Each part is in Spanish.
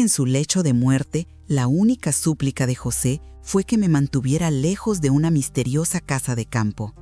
En su lecho de muerte, la única súplica de José fue que me mantuviera lejos de una misteriosa casa de campo.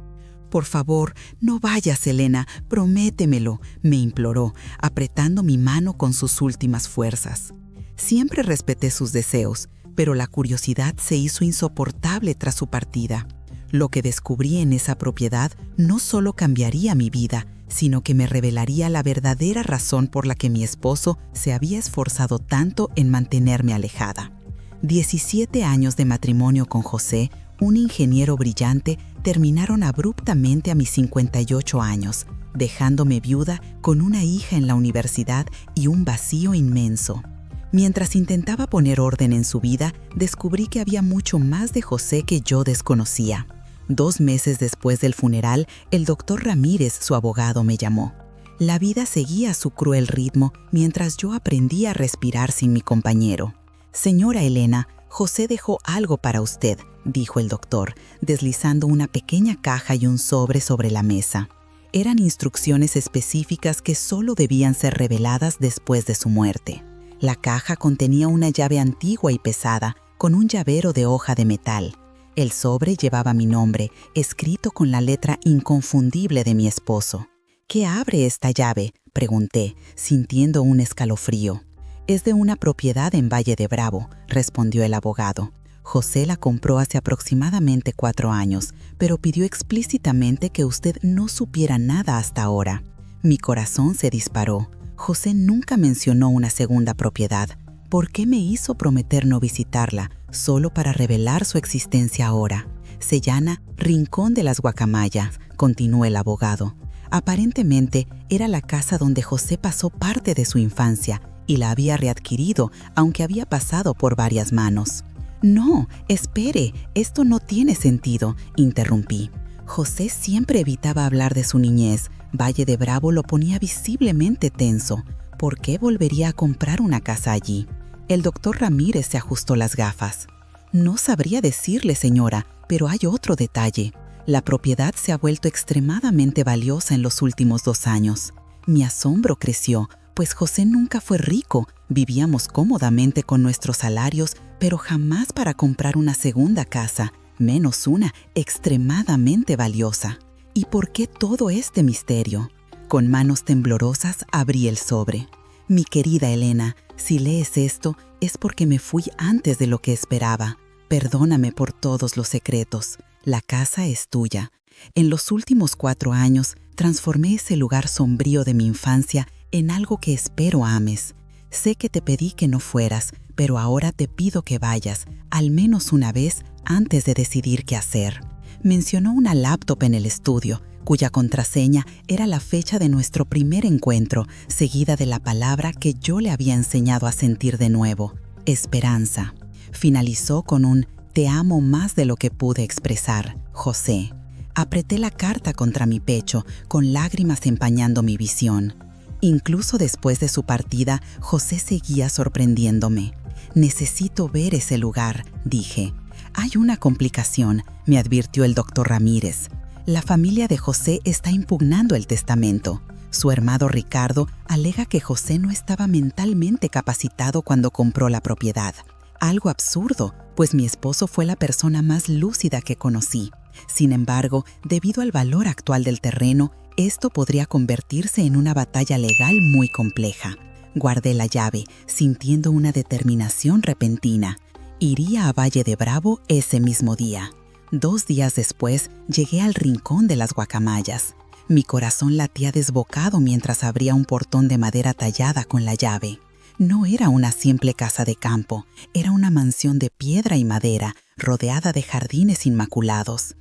«Por favor, no vayas, Elena, prométemelo», me imploró, apretando mi mano con sus últimas fuerzas. Siempre respeté sus deseos, pero la curiosidad se hizo insoportable tras su partida. Lo que descubrí en esa propiedad no solo cambiaría mi vida, sino que me revelaría la verdadera razón por la que mi esposo se había esforzado tanto en mantenerme alejada. 17 años de matrimonio con José, un ingeniero brillante, terminaron abruptamente a mis 58 años, dejándome viuda con una hija en la universidad y un vacío inmenso. Mientras intentaba poner orden en su vida, descubrí que había mucho más de José que yo desconocía. 2 meses después del funeral, el doctor Ramírez, su abogado, me llamó. La vida seguía su cruel ritmo mientras yo aprendía a respirar sin mi compañero. «Señora Elena, José dejó algo para usted», dijo el doctor, deslizando una pequeña caja y un sobre la mesa. Eran instrucciones específicas que solo debían ser reveladas después de su muerte. La caja contenía una llave antigua y pesada, con un llavero de hoja de metal. El sobre llevaba mi nombre, escrito con la letra inconfundible de mi esposo. «¿Qué abre esta llave?», pregunté, sintiendo un escalofrío. «Es de una propiedad en Valle de Bravo», respondió el abogado. «José la compró hace aproximadamente 4 años, pero pidió explícitamente que usted no supiera nada hasta ahora». Mi corazón se disparó. José nunca mencionó una segunda propiedad. ¿Por qué me hizo prometer no visitarla, solo para revelar su existencia ahora? Se llama Rincón de las Guacamayas, continuó el abogado. Aparentemente, era la casa donde José pasó parte de su infancia y la había readquirido, aunque había pasado por varias manos. «No, espere, esto no tiene sentido», interrumpí. José siempre evitaba hablar de su niñez. Valle de Bravo lo ponía visiblemente tenso. ¿Por qué volvería a comprar una casa allí? El doctor Ramírez se ajustó las gafas. «No sabría decirle, señora, pero hay otro detalle. La propiedad se ha vuelto extremadamente valiosa en los últimos 2 años. Mi asombro creció, pues José nunca fue rico. Vivíamos cómodamente con nuestros salarios, pero jamás para comprar una segunda casa, menos una extremadamente valiosa. ¿Y por qué todo este misterio?». Con manos temblorosas abrí el sobre. «Mi querida Elena, si lees esto es porque me fui antes de lo que esperaba. Perdóname por todos los secretos. La casa es tuya. En los últimos 4 años transformé ese lugar sombrío de mi infancia en algo que espero ames. Sé que te pedí que no fueras, pero ahora te pido que vayas, al menos una vez antes de decidir qué hacer». Mencionó una laptop en el estudio, cuya contraseña era la fecha de nuestro primer encuentro, seguida de la palabra que yo le había enseñado a sentir de nuevo: esperanza. Finalizó con un «te amo más de lo que pude expresar, José». Apreté la carta contra mi pecho, con lágrimas empañando mi visión. Incluso después de su partida, José seguía sorprendiéndome. «Necesito ver ese lugar», dije. «Hay una complicación», me advirtió el doctor Ramírez. «La familia de José está impugnando el testamento. Su hermano Ricardo alega que José no estaba mentalmente capacitado cuando compró la propiedad. Algo absurdo, pues mi esposo fue la persona más lúcida que conocí. Sin embargo, debido al valor actual del terreno, esto podría convertirse en una batalla legal muy compleja». Guardé la llave, sintiendo una determinación repentina. Iría a Valle de Bravo ese mismo día. 2 días después, llegué al Rincón de las Guacamayas. Mi corazón latía desbocado mientras abría un portón de madera tallada con la llave. No era una simple casa de campo, era una mansión de piedra y madera, rodeada de jardines inmaculados.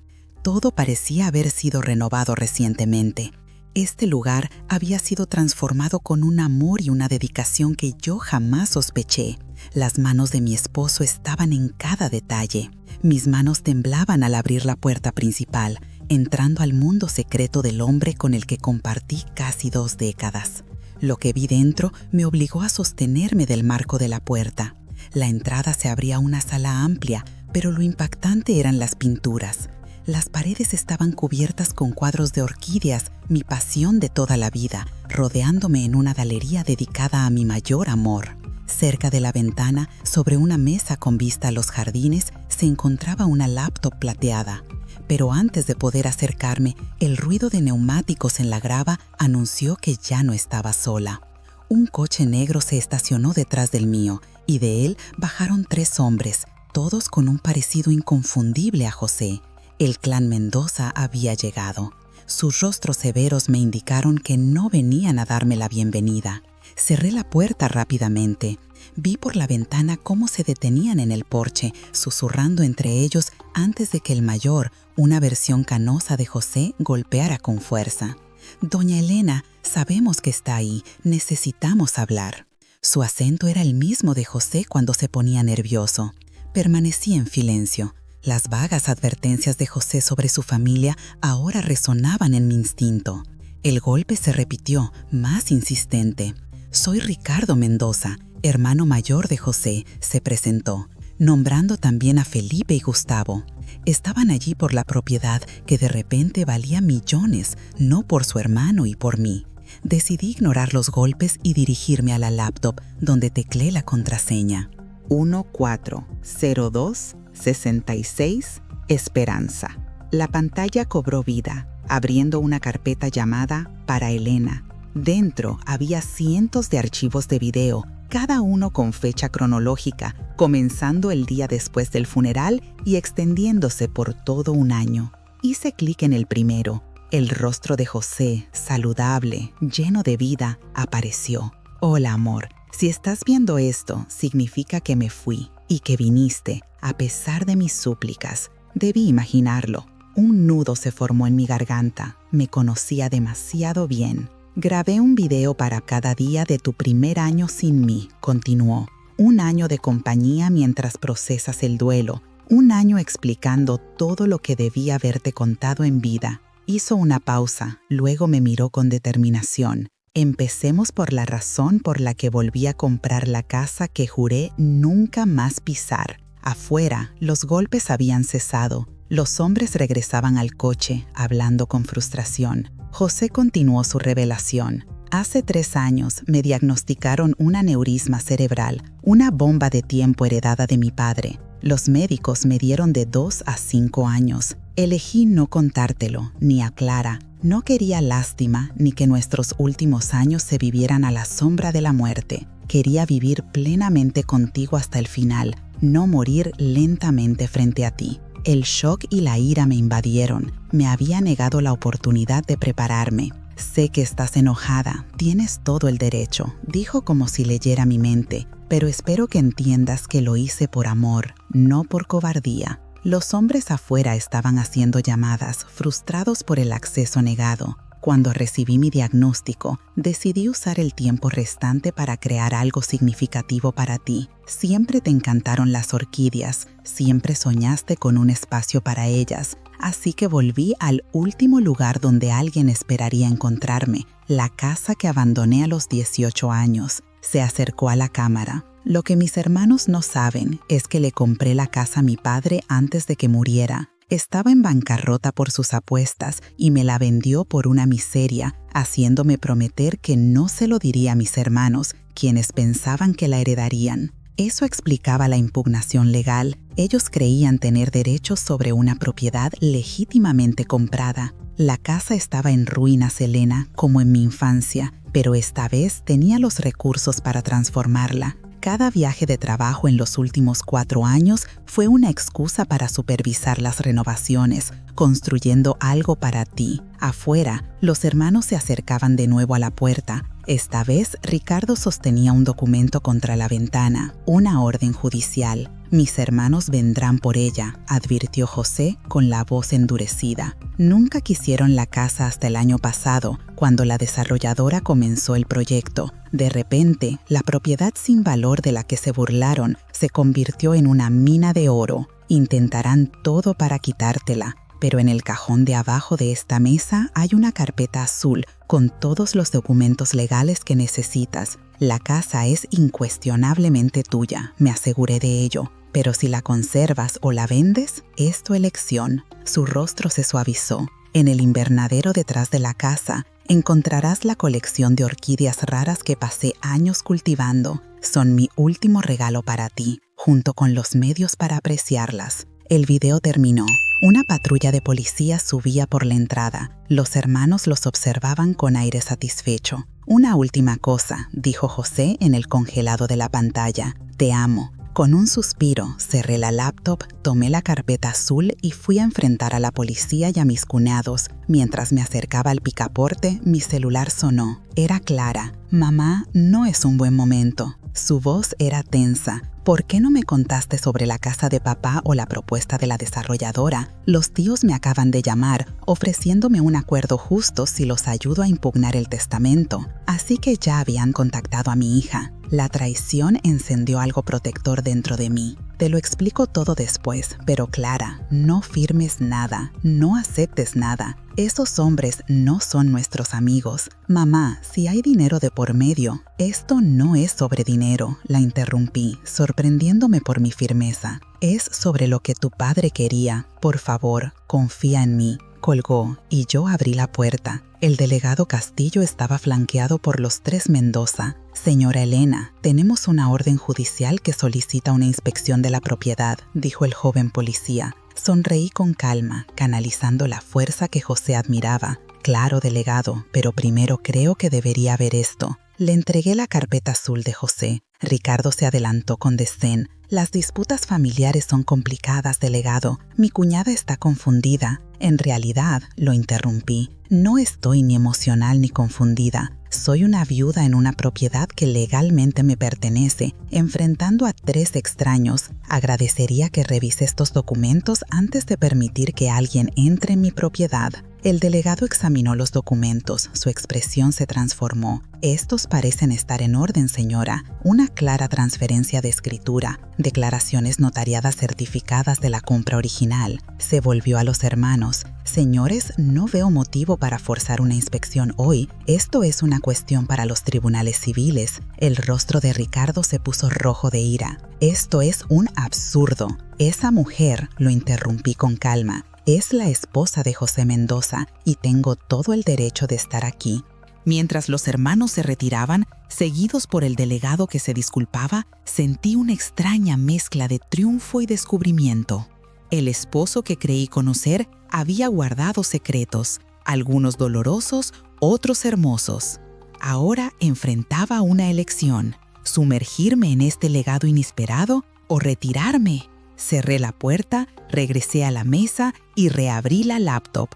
Todo parecía haber sido renovado recientemente. Este lugar había sido transformado con un amor y una dedicación que yo jamás sospeché. Las manos de mi esposo estaban en cada detalle. Mis manos temblaban al abrir la puerta principal, entrando al mundo secreto del hombre con el que compartí casi 2 décadas. Lo que vi dentro me obligó a sostenerme del marco de la puerta. La entrada se abría a una sala amplia, pero lo impactante eran las pinturas. Las paredes estaban cubiertas con cuadros de orquídeas, mi pasión de toda la vida, rodeándome en una galería dedicada a mi mayor amor. Cerca de la ventana, sobre una mesa con vista a los jardines, se encontraba una laptop plateada. Pero antes de poder acercarme, el ruido de neumáticos en la grava anunció que ya no estaba sola. Un coche negro se estacionó detrás del mío y de él bajaron 3 hombres, todos con un parecido inconfundible a José. El clan Mendoza había llegado. Sus rostros severos me indicaron que no venían a darme la bienvenida. Cerré la puerta rápidamente. Vi por la ventana cómo se detenían en el porche, susurrando entre ellos antes de que el mayor, una versión canosa de José, golpeara con fuerza. «Doña Elena, sabemos que está ahí. Necesitamos hablar». Su acento era el mismo de José cuando se ponía nervioso. Permanecí en silencio. Las vagas advertencias de José sobre su familia ahora resonaban en mi instinto. El golpe se repitió, más insistente. «Soy Ricardo Mendoza, hermano mayor de José», se presentó, nombrando también a Felipe y Gustavo. Estaban allí por la propiedad que de repente valía millones, no por su hermano y por mí. Decidí ignorar los golpes y dirigirme a la laptop, donde tecleé la contraseña. 140266 Esperanza. La pantalla cobró vida, abriendo una carpeta llamada Para Elena. Dentro había cientos de archivos de video, cada uno con fecha cronológica, comenzando el día después del funeral y extendiéndose por todo un año. Hice clic en el primero. El rostro de José, saludable, lleno de vida, apareció. «Hola, amor. Si estás viendo esto, significa que me fui y que viniste, a pesar de mis súplicas». Debí imaginarlo. Un nudo se formó en mi garganta. Me conocía demasiado bien. «Grabé un video para cada día de tu primer año sin mí», continuó. «Un año de compañía mientras procesas el duelo. Un año explicando todo lo que debía haberte contado en vida». Hizo una pausa, luego me miró con determinación. «Empecemos por la razón por la que volví a comprar la casa que juré nunca más pisar». Afuera, los golpes habían cesado. Los hombres regresaban al coche, hablando con frustración. José continuó su revelación. «Hace 3 años me diagnosticaron un aneurisma cerebral, una bomba de tiempo heredada de mi padre. Los médicos me dieron de 2 a 5 años. Elegí no contártelo, ni a Clara. No quería lástima ni que nuestros últimos años se vivieran a la sombra de la muerte. Quería vivir plenamente contigo hasta el final, no morir lentamente frente a ti». El shock y la ira me invadieron. Me había negado la oportunidad de prepararme. «Sé que estás enojada, tienes todo el derecho», dijo como si leyera mi mente, «pero espero que entiendas que lo hice por amor, no por cobardía». Los hombres afuera estaban haciendo llamadas, frustrados por el acceso negado. Cuando recibí mi diagnóstico, decidí usar el tiempo restante para crear algo significativo para ti. Siempre te encantaron las orquídeas, siempre soñaste con un espacio para ellas, así que volví al último lugar donde alguien esperaría encontrarme, la casa que abandoné a los 18 años. Se acercó a la cámara. «Lo que mis hermanos no saben es que le compré la casa a mi padre antes de que muriera. Estaba en bancarrota por sus apuestas y me la vendió por una miseria, haciéndome prometer que no se lo diría a mis hermanos, quienes pensaban que la heredarían». Eso explicaba la impugnación legal. Ellos creían tener derechos sobre una propiedad legítimamente comprada. La casa estaba en ruinas, Elena, como en mi infancia, pero esta vez tenía los recursos para transformarla. Cada viaje de trabajo en los últimos 4 años fue una excusa para supervisar las renovaciones, construyendo algo para ti. Afuera, los hermanos se acercaban de nuevo a la puerta. Esta vez, Ricardo sostenía un documento contra la ventana, una orden judicial. «Mis hermanos vendrán por ella», advirtió José con la voz endurecida. Nunca quisieron la casa hasta el año pasado, cuando la desarrolladora comenzó el proyecto. De repente, la propiedad sin valor de la que se burlaron se convirtió en una mina de oro. Intentarán todo para quitártela, pero en el cajón de abajo de esta mesa hay una carpeta azul con todos los documentos legales que necesitas. La casa es incuestionablemente tuya, me aseguré de ello. Pero si la conservas o la vendes, es tu elección. Su rostro se suavizó. En el invernadero detrás de la casa encontrarás la colección de orquídeas raras que pasé años cultivando. Son mi último regalo para ti, junto con los medios para apreciarlas. El video terminó. Una patrulla de policía subía por la entrada. Los hermanos los observaban con aire satisfecho. Una última cosa, dijo José en el congelado de la pantalla. Te amo. Con un suspiro, cerré la laptop, tomé la carpeta azul y fui a enfrentar a la policía y a mis cuñados. Mientras me acercaba al picaporte, mi celular sonó. Era Clara. Mamá, no es un buen momento. Su voz era tensa. ¿Por qué no me contaste sobre la casa de papá o la propuesta de la desarrolladora? Los tíos me acaban de llamar, ofreciéndome un acuerdo justo si los ayudo a impugnar el testamento. Así que ya habían contactado a mi hija. La traición encendió algo protector dentro de mí. Te lo explico todo después, pero Clara, no firmes nada, no aceptes nada. Esos hombres no son nuestros amigos. Mamá, si hay dinero de por medio, esto no es sobre dinero, la interrumpí, sorprendiéndome por mi firmeza. Es sobre lo que tu padre quería. Por favor, confía en mí. Colgó y yo abrí la puerta. El delegado Castillo estaba flanqueado por los tres Mendoza. Señora Elena, tenemos una orden judicial que solicita una inspección de la propiedad, dijo el joven policía. Sonreí con calma, canalizando la fuerza que José admiraba. Claro, delegado, pero primero creo que debería ver esto. Le entregué la carpeta azul de José. Ricardo se adelantó con desdén. Las disputas familiares son complicadas, delegado. Mi cuñada está confundida. En realidad, lo interrumpí. No estoy ni emocional ni confundida. Soy una viuda en una propiedad que legalmente me pertenece, enfrentando a 3 extraños. Agradecería que revise estos documentos antes de permitir que alguien entre en mi propiedad. El delegado examinó los documentos. Su expresión se transformó. Estos parecen estar en orden, señora. Una clara transferencia de escritura, declaraciones notariadas certificadas de la compra original. Se volvió a los hermanos. Señores, no veo motivo para forzar una inspección hoy. Esto es una cuestión para los tribunales civiles. El rostro de Ricardo se puso rojo de ira. Esto es un absurdo. Esa mujer, lo interrumpí con calma, es la esposa de José Mendoza y tengo todo el derecho de estar aquí. Mientras los hermanos se retiraban, seguidos por el delegado que se disculpaba, sentí una extraña mezcla de triunfo y descubrimiento. El esposo que creí conocer había guardado secretos, algunos dolorosos, otros hermosos. Ahora enfrentaba una elección: sumergirme en este legado inesperado o retirarme. Cerré la puerta, regresé a la mesa y reabrí la laptop.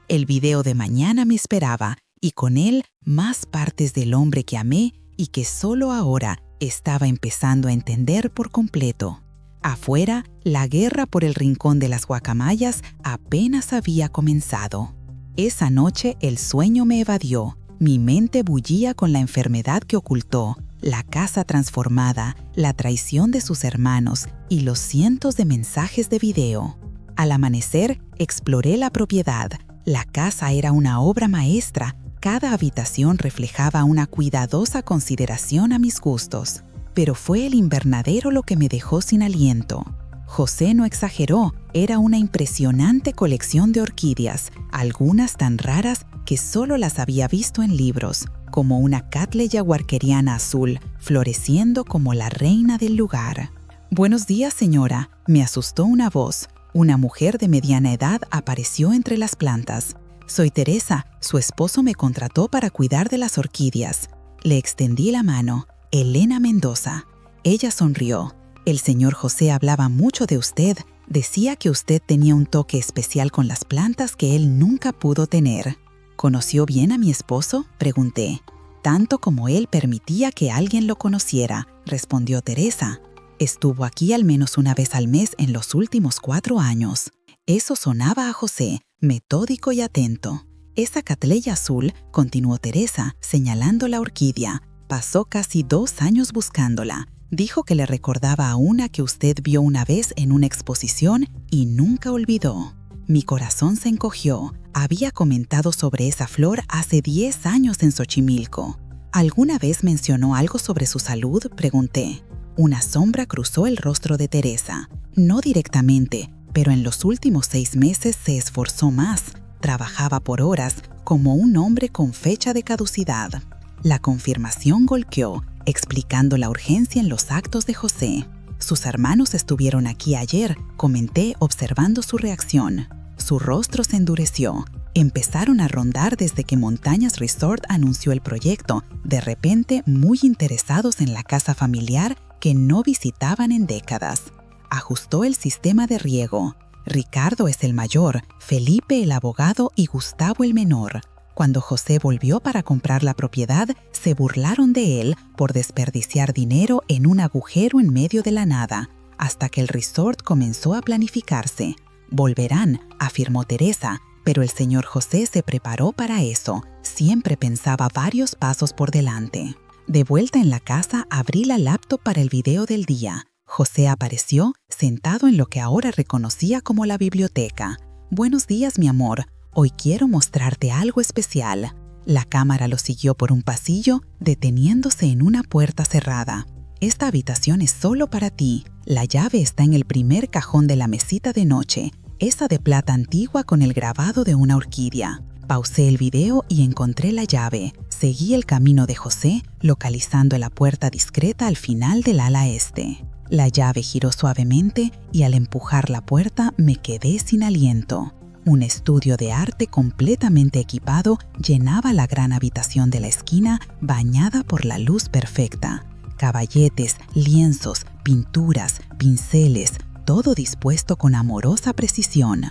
El video de mañana me esperaba, y con él más partes del hombre que amé y que solo ahora estaba empezando a entender por completo. Afuera, la guerra por el rincón de las guacamayas apenas había comenzado. Esa noche el sueño me evadió. Mi mente bullía con la enfermedad que ocultó, la casa transformada, la traición de sus hermanos y los cientos de mensajes de video. Al amanecer, exploré la propiedad. La casa era una obra maestra. Cada habitación reflejaba una cuidadosa consideración a mis gustos. Pero fue el invernadero lo que me dejó sin aliento. José no exageró, era una impresionante colección de orquídeas, algunas tan raras que solo las había visto en libros, como una Cattleya walkeriana azul, floreciendo como la reina del lugar. «Buenos días, señora», me asustó una voz. Una mujer de mediana edad apareció entre las plantas. «Soy Teresa, su esposo me contrató para cuidar de las orquídeas». Le extendí la mano. «Elena Mendoza». Ella sonrió. «El señor José hablaba mucho de usted. Decía que usted tenía un toque especial con las plantas que él nunca pudo tener». «¿Conoció bien a mi esposo?», pregunté. «Tanto como él permitía que alguien lo conociera», respondió Teresa. «Estuvo aquí al menos una vez al mes en los últimos 4 años». Eso sonaba a José, metódico y atento. «Esa Cattleya azul», continuó Teresa, señalando la orquídea, «pasó casi 2 años buscándola. Dijo que le recordaba a una que usted vio una vez en una exposición y nunca olvidó». Mi corazón se encogió. Había comentado sobre esa flor hace 10 años en Xochimilco. ¿Alguna vez mencionó algo sobre su salud?, pregunté. Una sombra cruzó el rostro de Teresa. No directamente, pero en los últimos 6 meses se esforzó más. Trabajaba por horas, como un hombre con fecha de caducidad. La confirmación golpeó. explicando la urgencia en los actos de José. Sus hermanos estuvieron aquí ayer, comenté observando su reacción. Su rostro se endureció. Empezaron a rondar desde que Montañas Resort anunció el proyecto, de repente muy interesados en la casa familiar que no visitaban en décadas. Ajustó el sistema de riego. Ricardo es el mayor, Felipe el abogado y Gustavo el menor. Cuando José volvió para comprar la propiedad, se burlaron de él por desperdiciar dinero en un agujero en medio de la nada, hasta que el resort comenzó a planificarse. Volverán, afirmó Teresa, pero el señor José se preparó para eso. Siempre pensaba varios pasos por delante. De vuelta en la casa, abrí la laptop para el video del día. José apareció, sentado en lo que ahora reconocía como la biblioteca. «Buenos días, mi amor. Hoy quiero mostrarte algo especial». La cámara lo siguió por un pasillo, deteniéndose en una puerta cerrada. «Esta habitación es solo para ti. La llave está en el primer cajón de la mesita de noche, esa de plata antigua con el grabado de una orquídea». Pausé el video y encontré la llave. Seguí el camino de José, localizando la puerta discreta al final del ala este. La llave giró suavemente y al empujar la puerta me quedé sin aliento. Un estudio de arte completamente equipado llenaba la gran habitación de la esquina, bañada por la luz perfecta. Caballetes, lienzos, pinturas, pinceles, todo dispuesto con amorosa precisión.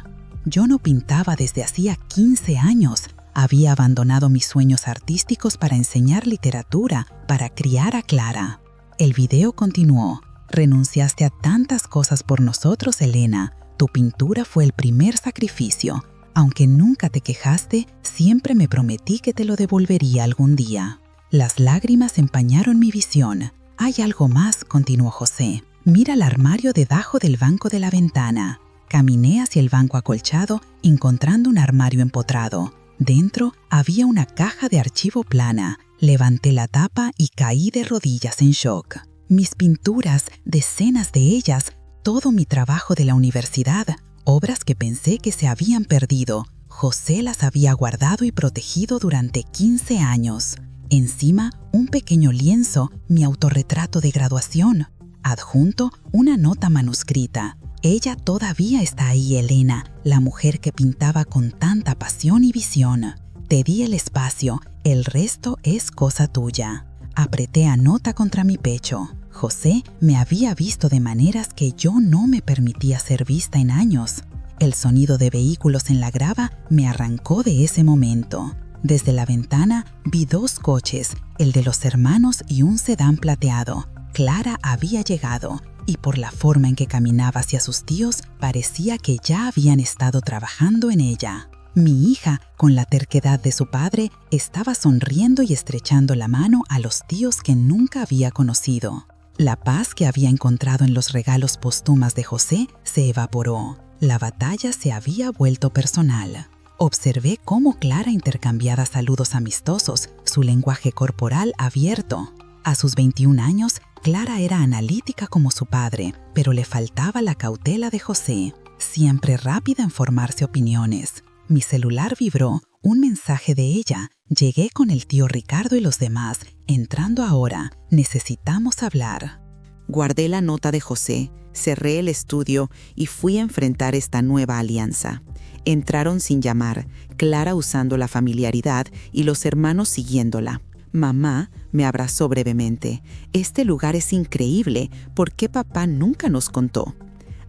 Yo no pintaba desde hacía 15 años. Había abandonado mis sueños artísticos para enseñar literatura, para criar a Clara. El video continuó. «Renunciaste a tantas cosas por nosotros, Elena. Tu pintura fue el primer sacrificio. Aunque nunca te quejaste, siempre me prometí que te lo devolvería algún día». Las lágrimas empañaron mi visión. «Hay algo más», continuó José. «Mira el armario debajo del banco de la ventana». Caminé hacia el banco acolchado, encontrando un armario empotrado. Dentro había una caja de archivo plana. Levanté la tapa y caí de rodillas en shock. Mis pinturas, decenas de ellas, todo mi trabajo de la universidad, obras que pensé que se habían perdido. José las había guardado y protegido durante 15 años. Encima, un pequeño lienzo, mi autorretrato de graduación. Adjunto, una nota manuscrita. «Ella todavía está ahí, Elena, la mujer que pintaba con tanta pasión y visión. Te di el espacio, el resto es cosa tuya». Apreté a nota contra mi pecho. José me había visto de maneras que yo no me permitía ser vista en años. El sonido de vehículos en la grava me arrancó de ese momento. Desde la ventana vi 2 coches, el de los hermanos y un sedán plateado. Clara había llegado, y por la forma en que caminaba hacia sus tíos, parecía que ya habían estado trabajando en ella. Mi hija, con la terquedad de su padre, estaba sonriendo y estrechando la mano a los tíos que nunca había conocido. La paz que había encontrado en los regalos póstumas de José se evaporó. La batalla se había vuelto personal. Observé cómo Clara intercambiaba saludos amistosos, su lenguaje corporal abierto. A sus 21 años, Clara era analítica como su padre, pero le faltaba la cautela de José, siempre rápida en formarse opiniones. Mi celular vibró, un mensaje de ella. Llegué con el tío Ricardo y los demás. Entrando ahora, necesitamos hablar. Guardé la nota de José, cerré el estudio y fui a enfrentar esta nueva alianza. Entraron sin llamar, Clara usando la familiaridad y los hermanos siguiéndola. Mamá me abrazó brevemente. «Este lugar es increíble. ¿Por qué papá nunca nos contó?».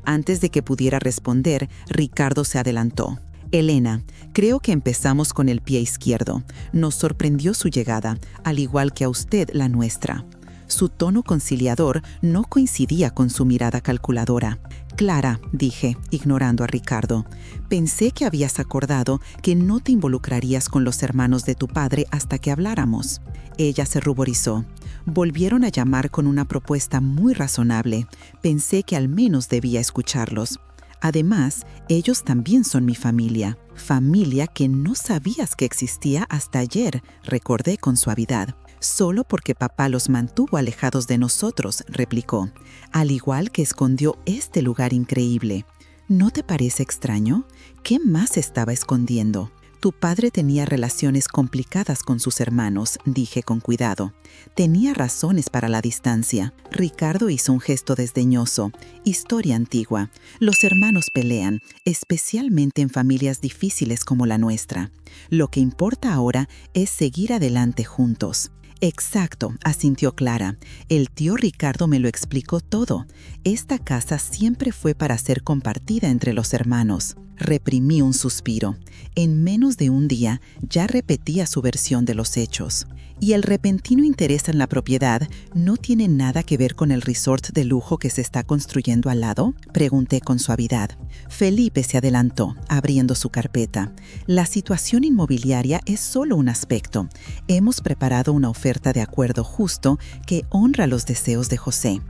Antes de que pudiera responder, Ricardo se adelantó. «Elena, creo que empezamos con el pie izquierdo. Nos sorprendió su llegada, al igual que a usted la nuestra». Su tono conciliador no coincidía con su mirada calculadora. «Clara», dije, ignorando a Ricardo, «pensé que habías acordado que no te involucrarías con los hermanos de tu padre hasta que habláramos». Ella se ruborizó. Volvieron a llamar con una propuesta muy razonable. Pensé que al menos debía escucharlos. Además, ellos también son mi familia. Familia que no sabías que existía hasta ayer, recordé con suavidad. «Solo porque papá los mantuvo alejados de nosotros», replicó, «al igual que escondió este lugar increíble. ¿No te parece extraño? ¿Qué más estaba escondiendo? Tu padre tenía relaciones complicadas con sus hermanos, dije con cuidado. Tenía razones para la distancia. Ricardo hizo un gesto desdeñoso. Historia antigua. Los hermanos pelean, especialmente en familias difíciles como la nuestra. Lo que importa ahora es seguir adelante juntos. Exacto, asintió Clara. El tío Ricardo me lo explicó todo. Esta casa siempre fue para ser compartida entre los hermanos. Reprimí un suspiro. En menos de un día ya repetía su versión de los hechos. ¿Y el repentino interés en la propiedad no tiene nada que ver con el resort de lujo que se está construyendo al lado? Pregunté con suavidad. Felipe se adelantó, abriendo su carpeta. La situación inmobiliaria es solo un aspecto. Hemos preparado una oferta de acuerdo justo que honra los deseos de José.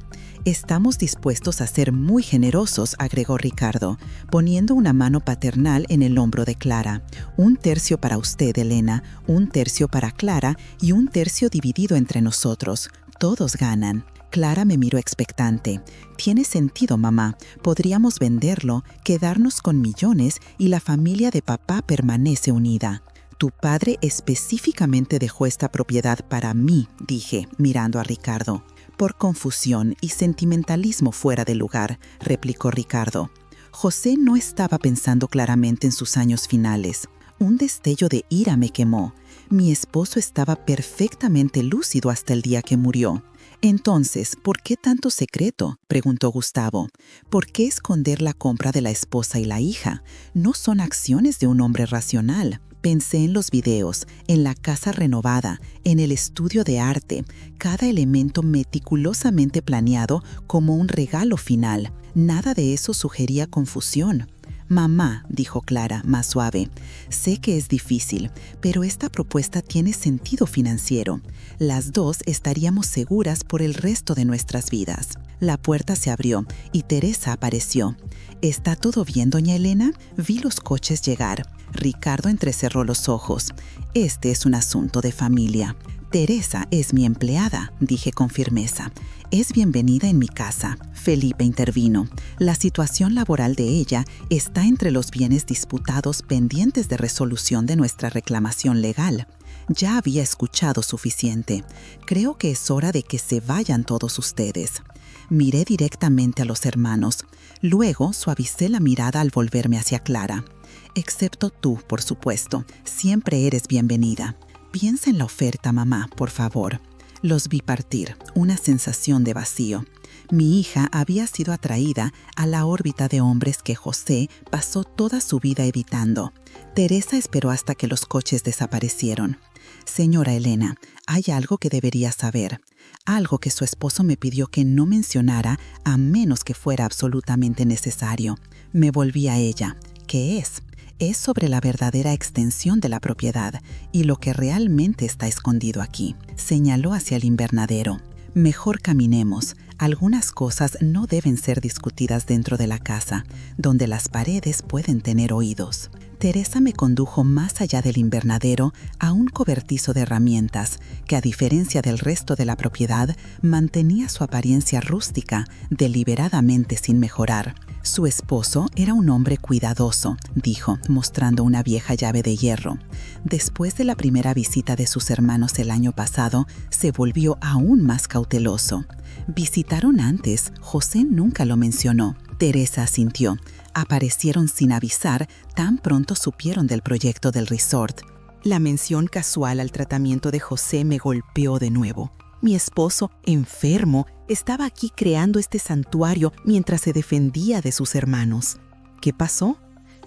Estamos dispuestos a ser muy generosos, agregó Ricardo, poniendo una mano paternal en el hombro de Clara. 1/3 para usted, Elena, 1/3 para Clara y 1/3 dividido entre nosotros. Todos ganan. Clara me miró expectante. Tiene sentido, mamá. Podríamos venderlo, quedarnos con millones y la familia de papá permanece unida. Tu padre específicamente dejó esta propiedad para mí, dije, mirando a Ricardo. Por confusión y sentimentalismo fuera de lugar, replicó Ricardo. José no estaba pensando claramente en sus años finales. Un destello de ira me quemó. Mi esposo estaba perfectamente lúcido hasta el día que murió. Entonces, ¿por qué tanto secreto?, preguntó Gustavo. ¿Por qué esconder la compra de la esposa y la hija? No son acciones de un hombre racional. Pensé en los videos, en la casa renovada, en el estudio de arte, cada elemento meticulosamente planeado como un regalo final. Nada de eso sugería confusión. Mamá, dijo Clara, más suave, sé que es difícil, pero esta propuesta tiene sentido financiero. Las dos estaríamos seguras por el resto de nuestras vidas. La puerta se abrió y Teresa apareció. ¿Está todo bien, doña Elena? Vi los coches llegar. Ricardo entrecerró los ojos. Este es un asunto de familia. Teresa es mi empleada, dije con firmeza. Es bienvenida en mi casa. Felipe intervino. La situación laboral de ella está entre los bienes disputados pendientes de resolución de nuestra reclamación legal. Ya había escuchado suficiente. Creo que es hora de que se vayan todos ustedes. Miré directamente a los hermanos. Luego suavicé la mirada al volverme hacia Clara. Excepto tú, por supuesto. Siempre eres bienvenida. Piensa en la oferta, mamá, por favor. Los vi partir, una sensación de vacío. Mi hija había sido atraída a la órbita de hombres que José pasó toda su vida evitando. Teresa esperó hasta que los coches desaparecieron. Señora Elena, hay algo que debería saber. Algo que su esposo me pidió que no mencionara a menos que fuera absolutamente necesario. Me volví a ella. ¿Qué es? Es sobre la verdadera extensión de la propiedad y lo que realmente está escondido aquí. Señaló hacia el invernadero. Mejor caminemos. Algunas cosas no deben ser discutidas dentro de la casa, donde las paredes pueden tener oídos. Teresa me condujo más allá del invernadero a un cobertizo de herramientas que, a diferencia del resto de la propiedad, mantenía su apariencia rústica, deliberadamente sin mejorar. Su esposo era un hombre cuidadoso, dijo, mostrando una vieja llave de hierro. Después de la primera visita de sus hermanos el año pasado, se volvió aún más cauteloso. Visitaron antes, José nunca lo mencionó. Teresa asintió. Aparecieron sin avisar, tan pronto supieron del proyecto del resort. La mención casual al tratamiento de José me golpeó de nuevo. Mi esposo, enfermo, estaba aquí creando este santuario mientras se defendía de sus hermanos. ¿Qué pasó?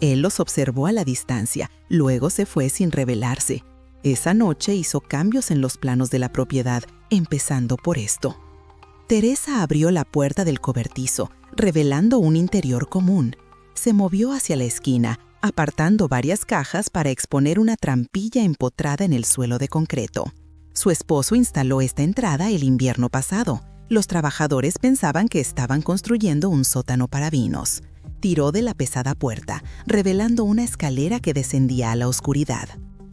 Él los observó a la distancia, luego se fue sin revelarse. Esa noche hizo cambios en los planos de la propiedad, empezando por esto. Teresa abrió la puerta del cobertizo, revelando un interior común. Se movió hacia la esquina, apartando varias cajas para exponer una trampilla empotrada en el suelo de concreto. Su esposo instaló esta entrada el invierno pasado. Los trabajadores pensaban que estaban construyendo un sótano para vinos. Tiró de la pesada puerta, revelando una escalera que descendía a la oscuridad.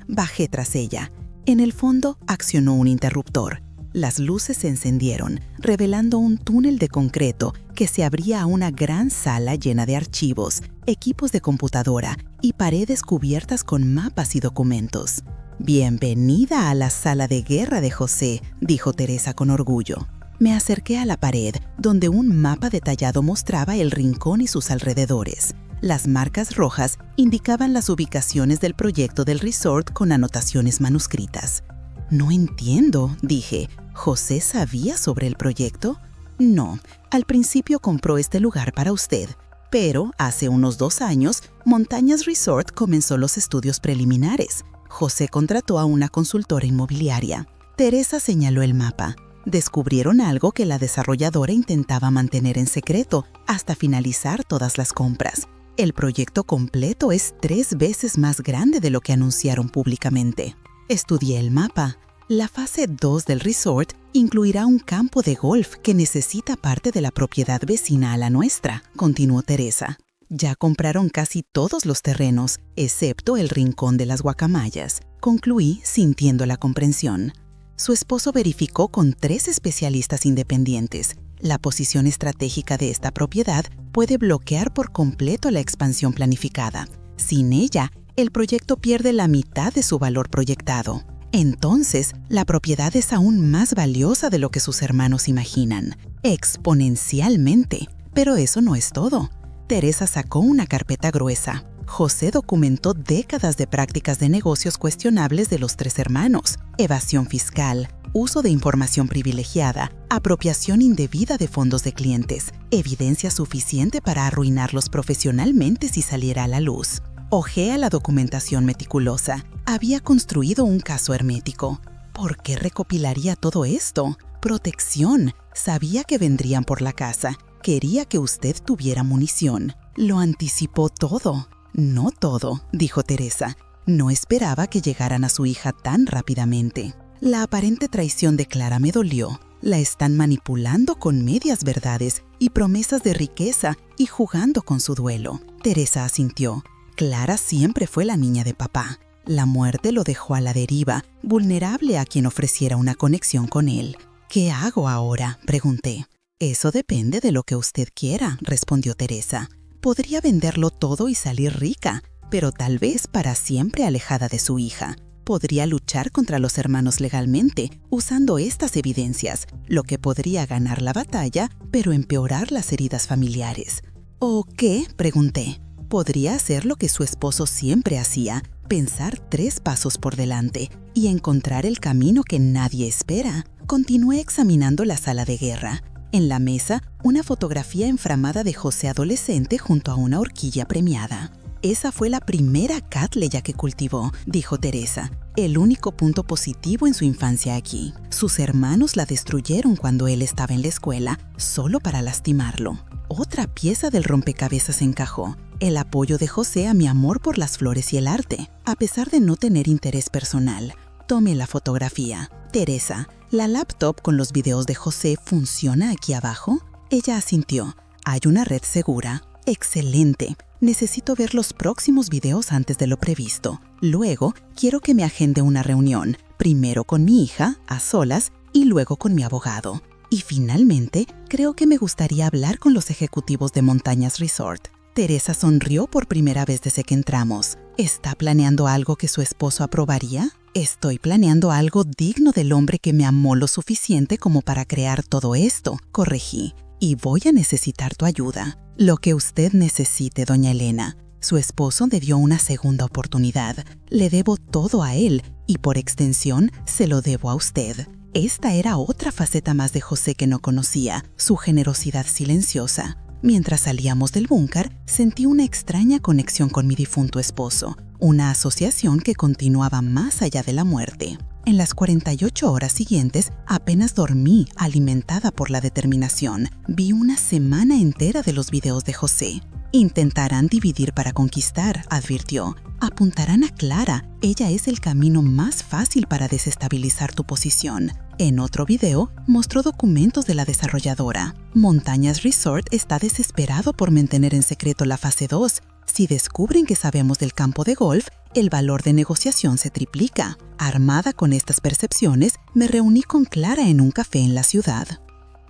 Bajé tras ella. En el fondo, accionó un interruptor. Las luces se encendieron, revelando un túnel de concreto que se abría a una gran sala llena de archivos, equipos de computadora y paredes cubiertas con mapas y documentos. «Bienvenida a la sala de guerra de José», dijo Teresa con orgullo. Me acerqué a la pared, donde un mapa detallado mostraba el rincón y sus alrededores. Las marcas rojas indicaban las ubicaciones del proyecto del resort con anotaciones manuscritas. «No entiendo», dije. «¿José sabía sobre el proyecto?» «No, al principio compró este lugar para usted, pero hace unos 2 años, Montañas Resort comenzó los estudios preliminares. José contrató a una consultora inmobiliaria». Teresa señaló el mapa. Descubrieron algo que la desarrolladora intentaba mantener en secreto hasta finalizar todas las compras. El proyecto completo es 3 veces más grande de lo que anunciaron públicamente. Estudié el mapa. La fase 2 del resort incluirá un campo de golf que necesita parte de la propiedad vecina a la nuestra, continuó Teresa. Ya compraron casi todos los terrenos, excepto el rincón de las guacamayas, concluí sintiendo la comprensión. Su esposo verificó con 3 especialistas independientes. La posición estratégica de esta propiedad puede bloquear por completo la expansión planificada. Sin ella, el proyecto pierde la mitad de su valor proyectado. Entonces, la propiedad es aún más valiosa de lo que sus hermanos imaginan, exponencialmente. Pero eso no es todo. Teresa sacó una carpeta gruesa. José documentó décadas de prácticas de negocios cuestionables de los 3 hermanos: evasión fiscal, uso de información privilegiada, apropiación indebida de fondos de clientes, evidencia suficiente para arruinarlos profesionalmente si saliera a la luz. Ojea la documentación meticulosa. Había construido un caso hermético. ¿Por qué recopilaría todo esto? Protección. Sabía que vendrían por la casa. Quería que usted tuviera munición. Lo anticipó todo. No todo, dijo Teresa. No esperaba que llegaran a su hija tan rápidamente. La aparente traición de Clara me dolió. La están manipulando con medias verdades y promesas de riqueza y jugando con su duelo. Teresa asintió. Clara siempre fue la niña de papá. La muerte lo dejó a la deriva, vulnerable a quien ofreciera una conexión con él. ¿Qué hago ahora?, pregunté. Eso depende de lo que usted quiera, respondió Teresa. Podría venderlo todo y salir rica, pero tal vez para siempre alejada de su hija. Podría luchar contra los hermanos legalmente, usando estas evidencias, lo que podría ganar la batalla, pero empeorar las heridas familiares. ¿O qué?, pregunté. Podría hacer lo que su esposo siempre hacía, pensar 3 pasos por delante y encontrar el camino que nadie espera. Continué examinando la sala de guerra. En la mesa, una fotografía enframada de José adolescente junto a una horquilla premiada. Esa fue la primera Catleya que cultivó, dijo Teresa. El único punto positivo en su infancia aquí. Sus hermanos la destruyeron cuando él estaba en la escuela, solo para lastimarlo. Otra pieza del rompecabezas encajó. El apoyo de José a mi amor por las flores y el arte, a pesar de no tener interés personal. Tomé la fotografía. Teresa, ¿la laptop con los videos de José funciona aquí abajo? Ella asintió. Hay una red segura. Excelente. Necesito ver los próximos videos antes de lo previsto. Luego, quiero que me agende una reunión, primero con mi hija, a solas, y luego con mi abogado. Y finalmente, creo que me gustaría hablar con los ejecutivos de Montañas Resort. Teresa sonrió por primera vez desde que entramos. ¿Está planeando algo que su esposo aprobaría? Estoy planeando algo digno del hombre que me amó lo suficiente como para crear todo esto, corregí. Y voy a necesitar tu ayuda. Lo que usted necesite, doña Elena. Su esposo me dio una segunda oportunidad. Le debo todo a él y por extensión se lo debo a usted. Esta era otra faceta más de José que no conocía, su generosidad silenciosa. Mientras salíamos del búnker, sentí una extraña conexión con mi difunto esposo, una asociación que continuaba más allá de la muerte. En las 48 horas siguientes, apenas dormí, alimentada por la determinación. Vi una semana entera de los videos de José. Intentarán dividir para conquistar, advirtió. Apuntarán a Clara, ella es el camino más fácil para desestabilizar tu posición. En otro video, mostró documentos de la desarrolladora. Montañas Resort está desesperado por mantener en secreto la fase 2. Si descubren que sabemos del campo de golf, el valor de negociación se triplica. Armada con estas percepciones, me reuní con Clara en un café en la ciudad.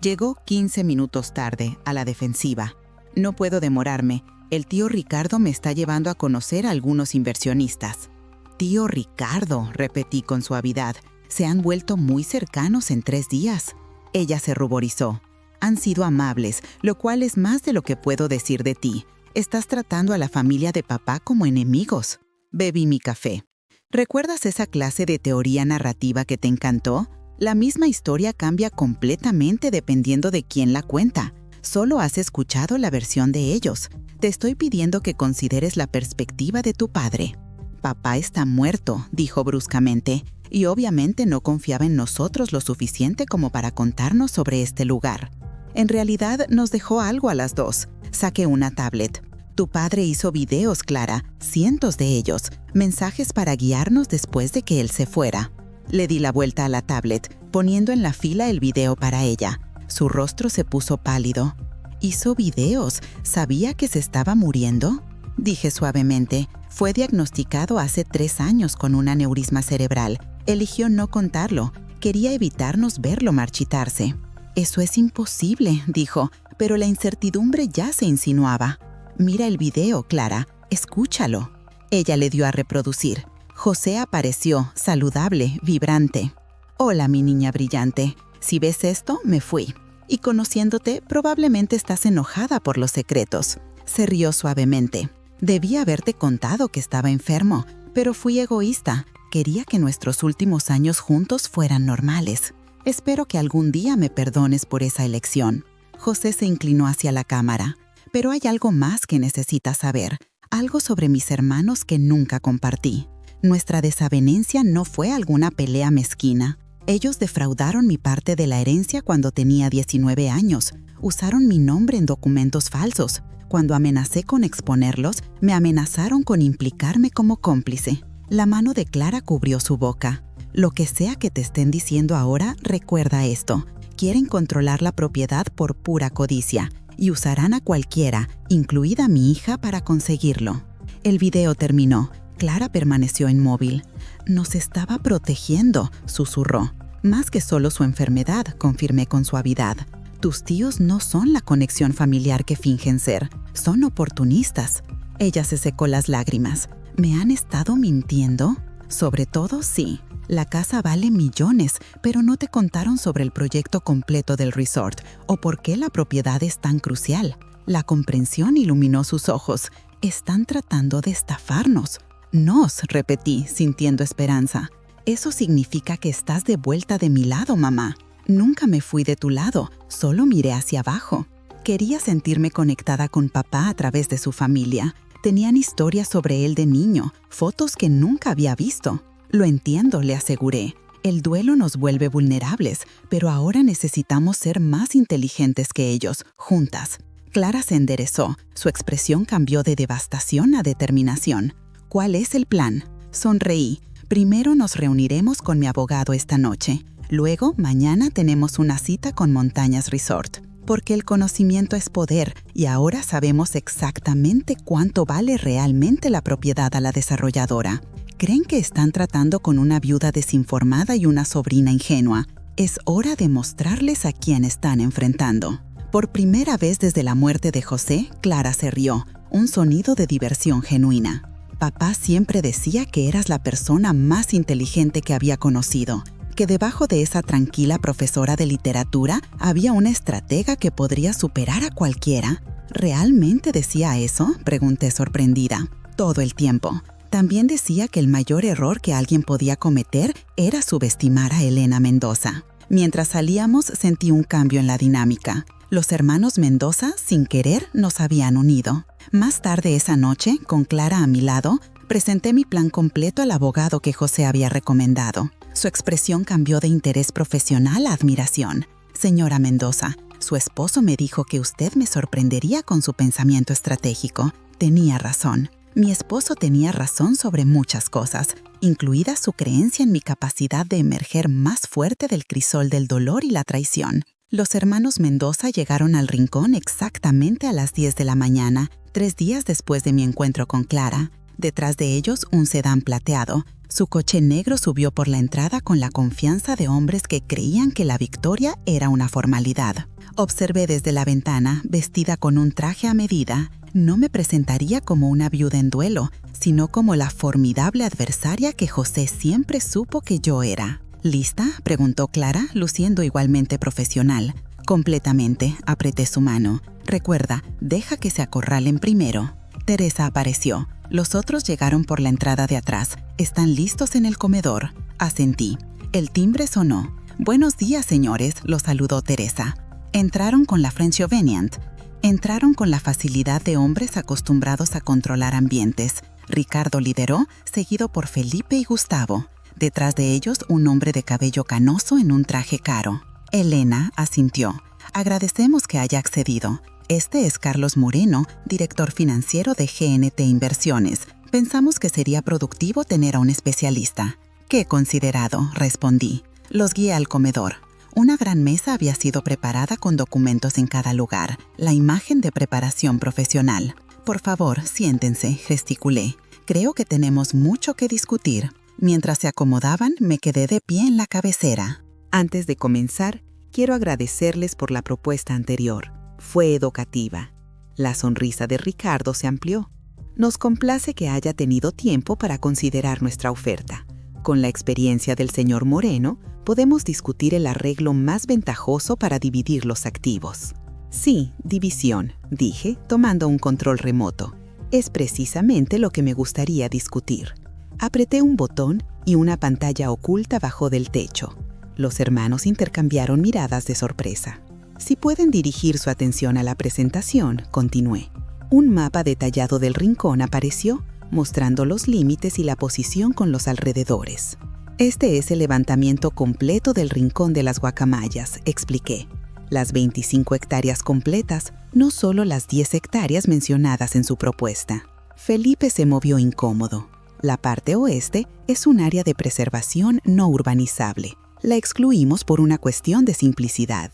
Llegó 15 minutos tarde, a la defensiva. No puedo demorarme. El tío Ricardo me está llevando a conocer a algunos inversionistas. Tío Ricardo, repetí con suavidad. Se han vuelto muy cercanos en 3 días. Ella se ruborizó. Han sido amables, lo cual es más de lo que puedo decir de ti. Estás tratando a la familia de papá como enemigos. Bebí mi café. ¿Recuerdas esa clase de teoría narrativa que te encantó? La misma historia cambia completamente dependiendo de quién la cuenta. Solo has escuchado la versión de ellos. Te estoy pidiendo que consideres la perspectiva de tu padre. Papá está muerto, dijo bruscamente, y obviamente no confiaba en nosotros lo suficiente como para contarnos sobre este lugar. En realidad nos dejó algo a las 2. Saqué una tablet. Tu padre hizo videos, Clara, cientos de ellos, mensajes para guiarnos después de que él se fuera. Le di la vuelta a la tablet, poniendo en la fila el video para ella. Su rostro se puso pálido. ¿Hizo videos? ¿Sabía que se estaba muriendo? Dije suavemente. Fue diagnosticado hace 3 años con un aneurisma cerebral. Eligió no contarlo. Quería evitarnos verlo marchitarse. Eso es imposible, dijo, pero la incertidumbre ya se insinuaba. Mira el video, Clara. Escúchalo. Ella le dio a reproducir. José apareció, saludable, vibrante. Hola, mi niña brillante. Si ves esto, me fui. Y conociéndote, probablemente estás enojada por los secretos. Se rió suavemente. Debí haberte contado que estaba enfermo, pero fui egoísta. Quería que nuestros últimos años juntos fueran normales. Espero que algún día me perdones por esa elección. José se inclinó hacia la cámara. Pero hay algo más que necesitas saber. Algo sobre mis hermanos que nunca compartí. Nuestra desavenencia no fue alguna pelea mezquina. Ellos defraudaron mi parte de la herencia cuando tenía 19 años. Usaron mi nombre en documentos falsos. Cuando amenacé con exponerlos, me amenazaron con implicarme como cómplice. La mano de Clara cubrió su boca. Lo que sea que te estén diciendo ahora, recuerda esto. Quieren controlar la propiedad por pura codicia y usarán a cualquiera, incluida mi hija, para conseguirlo. El video terminó. Clara permaneció inmóvil. Nos estaba protegiendo, susurró. Más que solo su enfermedad, confirmé con suavidad. Tus tíos no son la conexión familiar que fingen ser. Son oportunistas. Ella se secó las lágrimas. ¿Me han estado mintiendo? Sobre todo, sí. La casa vale millones, pero no te contaron sobre el proyecto completo del resort o por qué la propiedad es tan crucial. La comprensión iluminó sus ojos. Están tratando de estafarnos. Nos, repetí, sintiendo esperanza. Eso significa que estás de vuelta de mi lado, mamá. Nunca me fui de tu lado, solo miré hacia abajo. Quería sentirme conectada con papá a través de su familia. Tenían historias sobre él de niño, fotos que nunca había visto. Lo entiendo, le aseguré. El duelo nos vuelve vulnerables, pero ahora necesitamos ser más inteligentes que ellos, juntas. Clara se enderezó. Su expresión cambió de devastación a determinación. ¿Cuál es el plan? Sonreí. Primero nos reuniremos con mi abogado esta noche. Luego, mañana tenemos una cita con Montañas Resort. Porque el conocimiento es poder y ahora sabemos exactamente cuánto vale realmente la propiedad a la desarrolladora. Creen que están tratando con una viuda desinformada y una sobrina ingenua. Es hora de mostrarles a quién están enfrentando. Por primera vez desde la muerte de José, Clara se rió, un sonido de diversión genuina. Papá siempre decía que eras la persona más inteligente que había conocido, que debajo de esa tranquila profesora de literatura había una estratega que podría superar a cualquiera. ¿Realmente decía eso?, pregunté sorprendida. Todo el tiempo. También decía que el mayor error que alguien podía cometer era subestimar a Elena Mendoza. Mientras salíamos, sentí un cambio en la dinámica. Los hermanos Mendoza, sin querer, nos habían unido. Más tarde esa noche, con Clara a mi lado, presenté mi plan completo al abogado que José había recomendado. Su expresión cambió de interés profesional a admiración. Señora Mendoza, su esposo me dijo que usted me sorprendería con su pensamiento estratégico. Tenía razón. Mi esposo tenía razón sobre muchas cosas, incluida su creencia en mi capacidad de emerger más fuerte del crisol del dolor y la traición. Los hermanos Mendoza llegaron al rincón exactamente a las 10 de la mañana, 3 días después de mi encuentro con Clara, detrás de ellos un sedán plateado, su coche negro subió por la entrada con la confianza de hombres que creían que la victoria era una formalidad. Observé desde la ventana, vestida con un traje a medida. No me presentaría como una viuda en duelo, sino como la formidable adversaria que José siempre supo que yo era. ¿Lista?, preguntó Clara, luciendo igualmente profesional. Completamente, apreté su mano. Recuerda, deja que se acorralen primero. Teresa apareció. Los otros llegaron por la entrada de atrás. Están listos en el comedor. Asentí. El timbre sonó. Buenos días, señores, los saludó Teresa. Entraron con la French Convenient. Entraron con la facilidad de hombres acostumbrados a controlar ambientes. Ricardo lideró, seguido por Felipe y Gustavo. Detrás de ellos, un hombre de cabello canoso en un traje caro. Elena asintió. Agradecemos que haya accedido. Este es Carlos Moreno, director financiero de GNT Inversiones. Pensamos que sería productivo tener a un especialista. «Qué considerado», respondí. Los guié al comedor. Una gran mesa había sido preparada con documentos en cada lugar, la imagen de preparación profesional. «Por favor, siéntense», gesticulé. «Creo que tenemos mucho que discutir». Mientras se acomodaban, me quedé de pie en la cabecera. Antes de comenzar, quiero agradecerles por la propuesta anterior. Fue educativa. La sonrisa de Ricardo se amplió. Nos complace que haya tenido tiempo para considerar nuestra oferta. Con la experiencia del señor Moreno, podemos discutir el arreglo más ventajoso para dividir los activos. Sí, división, dije, tomando un control remoto. Es precisamente lo que me gustaría discutir. Apreté un botón y una pantalla oculta bajó del techo. Los hermanos intercambiaron miradas de sorpresa. Si pueden dirigir su atención a la presentación, continué. Un mapa detallado del rincón apareció, mostrando los límites y la posición con los alrededores. Este es el levantamiento completo del rincón de las guacamayas, expliqué. Las 25 hectáreas completas, no solo las 10 hectáreas mencionadas en su propuesta. Felipe se movió incómodo. La parte oeste es un área de preservación no urbanizable. La excluimos por una cuestión de simplicidad.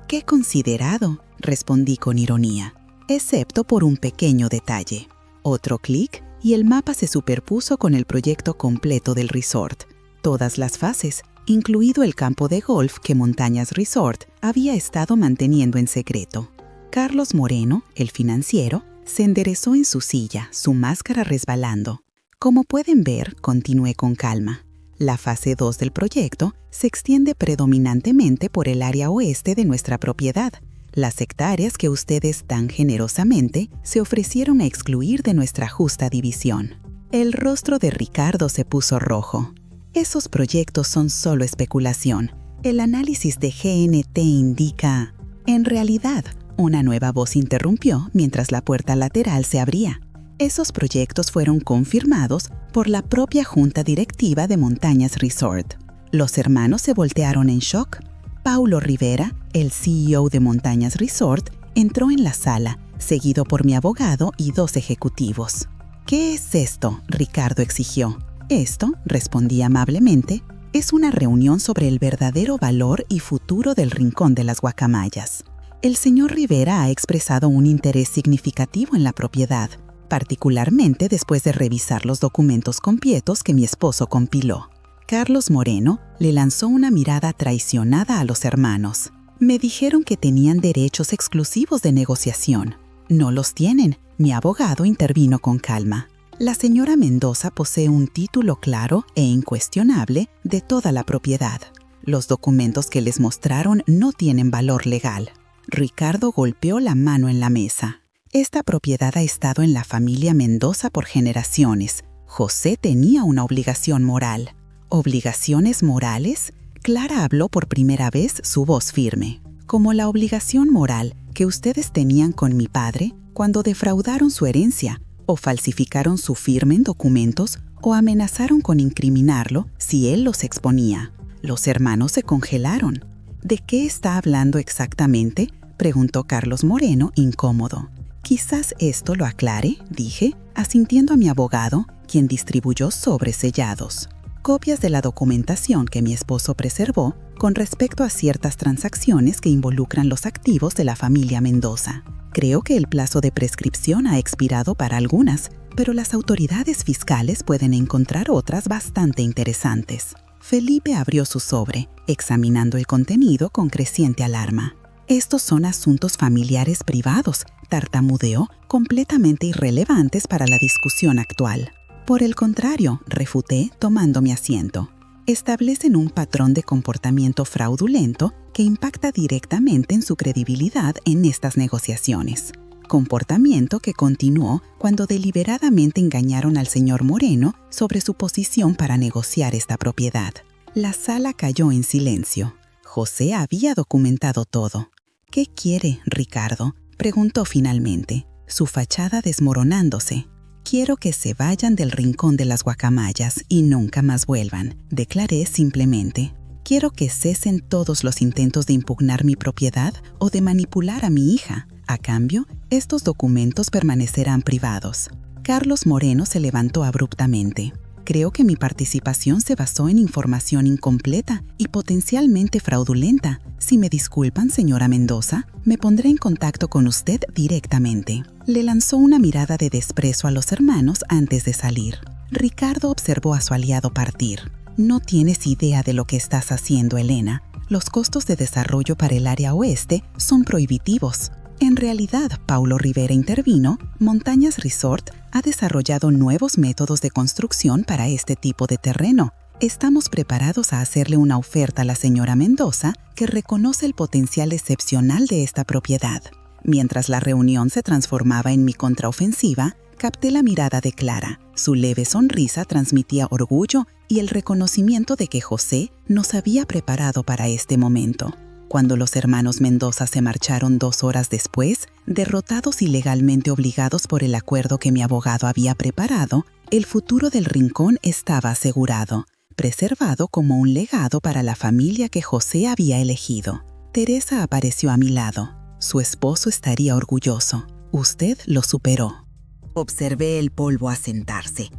«Qué considerado», respondí con ironía, excepto por un pequeño detalle. Otro clic y el mapa se superpuso con el proyecto completo del resort. Todas las fases, incluido el campo de golf que Montañas Resort había estado manteniendo en secreto. Carlos Moreno, el financiero, se enderezó en su silla, su máscara resbalando. Como pueden ver, continué con calma. La fase 2 del proyecto se extiende predominantemente por el área oeste de nuestra propiedad, las hectáreas que ustedes tan generosamente se ofrecieron a excluir de nuestra justa división. El rostro de Ricardo se puso rojo. Esos proyectos son solo especulación. El análisis de GNT indica... En realidad, una nueva voz interrumpió mientras la puerta lateral se abría. Esos proyectos fueron confirmados por la propia junta directiva de Montañas Resort. Los hermanos se voltearon en shock. Paulo Rivera, el CEO de Montañas Resort, entró en la sala, seguido por mi abogado y 2 ejecutivos. «¿Qué es esto?», Ricardo exigió. «Esto», respondí amablemente, «es una reunión sobre el verdadero valor y futuro del Rincón de las Guacamayas. El señor Rivera ha expresado un interés significativo en la propiedad, particularmente después de revisar los documentos completos que mi esposo compiló». Carlos Moreno le lanzó una mirada traicionada a los hermanos. «Me dijeron que tenían derechos exclusivos de negociación». «No los tienen», mi abogado intervino con calma. «La señora Mendoza posee un título claro e incuestionable de toda la propiedad. Los documentos que les mostraron no tienen valor legal». Ricardo golpeó la mano en la mesa. «Esta propiedad ha estado en la familia Mendoza por generaciones. José tenía una obligación moral». «¿Obligaciones morales?», Clara habló por primera vez su voz firme. «Como la obligación moral que ustedes tenían con mi padre cuando defraudaron su herencia, o falsificaron su firma en documentos, o amenazaron con incriminarlo si él los exponía». Los hermanos se congelaron. «¿De qué está hablando exactamente?», preguntó Carlos Moreno, incómodo. «Quizás esto lo aclare», dije, asintiendo a mi abogado, quien distribuyó sobres sellados. copias de la documentación que mi esposo preservó con respecto a ciertas transacciones que involucran los activos de la familia Mendoza. Creo que el plazo de prescripción ha expirado para algunas, pero las autoridades fiscales pueden encontrar otras bastante interesantes. Felipe abrió su sobre, examinando el contenido con creciente alarma. Estos son asuntos familiares privados, tartamudeó, completamente irrelevantes para la discusión actual. Por el contrario, refuté tomando mi asiento. Establecen un patrón de comportamiento fraudulento que impacta directamente en su credibilidad en estas negociaciones. Comportamiento que continuó cuando deliberadamente engañaron al señor Moreno sobre su posición para negociar esta propiedad. La sala cayó en silencio. José había documentado todo. «¿Qué quiere, Ricardo?», preguntó finalmente, su fachada desmoronándose. «Quiero que se vayan del rincón de las guacamayas y nunca más vuelvan», declaré simplemente. «Quiero que cesen todos los intentos de impugnar mi propiedad o de manipular a mi hija. A cambio, estos documentos permanecerán privados». Carlos Moreno se levantó abruptamente. «Creo que mi participación se basó en información incompleta y potencialmente fraudulenta. Si me disculpan, señora Mendoza, me pondré en contacto con usted directamente». Le lanzó una mirada de desprecio a los hermanos antes de salir. Ricardo observó a su aliado partir. «No tienes idea de lo que estás haciendo, Elena. Los costos de desarrollo para el área oeste son prohibitivos». En realidad, Paulo Rivera intervino, Montañas Resort ha desarrollado nuevos métodos de construcción para este tipo de terreno. Estamos preparados a hacerle una oferta a la señora Mendoza que reconoce el potencial excepcional de esta propiedad. Mientras la reunión se transformaba en mi contraofensiva, capté la mirada de Clara. Su leve sonrisa transmitía orgullo y el reconocimiento de que José nos había preparado para este momento. Cuando los hermanos Mendoza se marcharon 2 horas después, derrotados y legalmente obligados por el acuerdo que mi abogado había preparado, el futuro del rincón estaba asegurado, preservado como un legado para la familia que José había elegido. Teresa apareció a mi lado. Su esposo estaría orgulloso. Usted lo superó. Observé el polvo asentarse.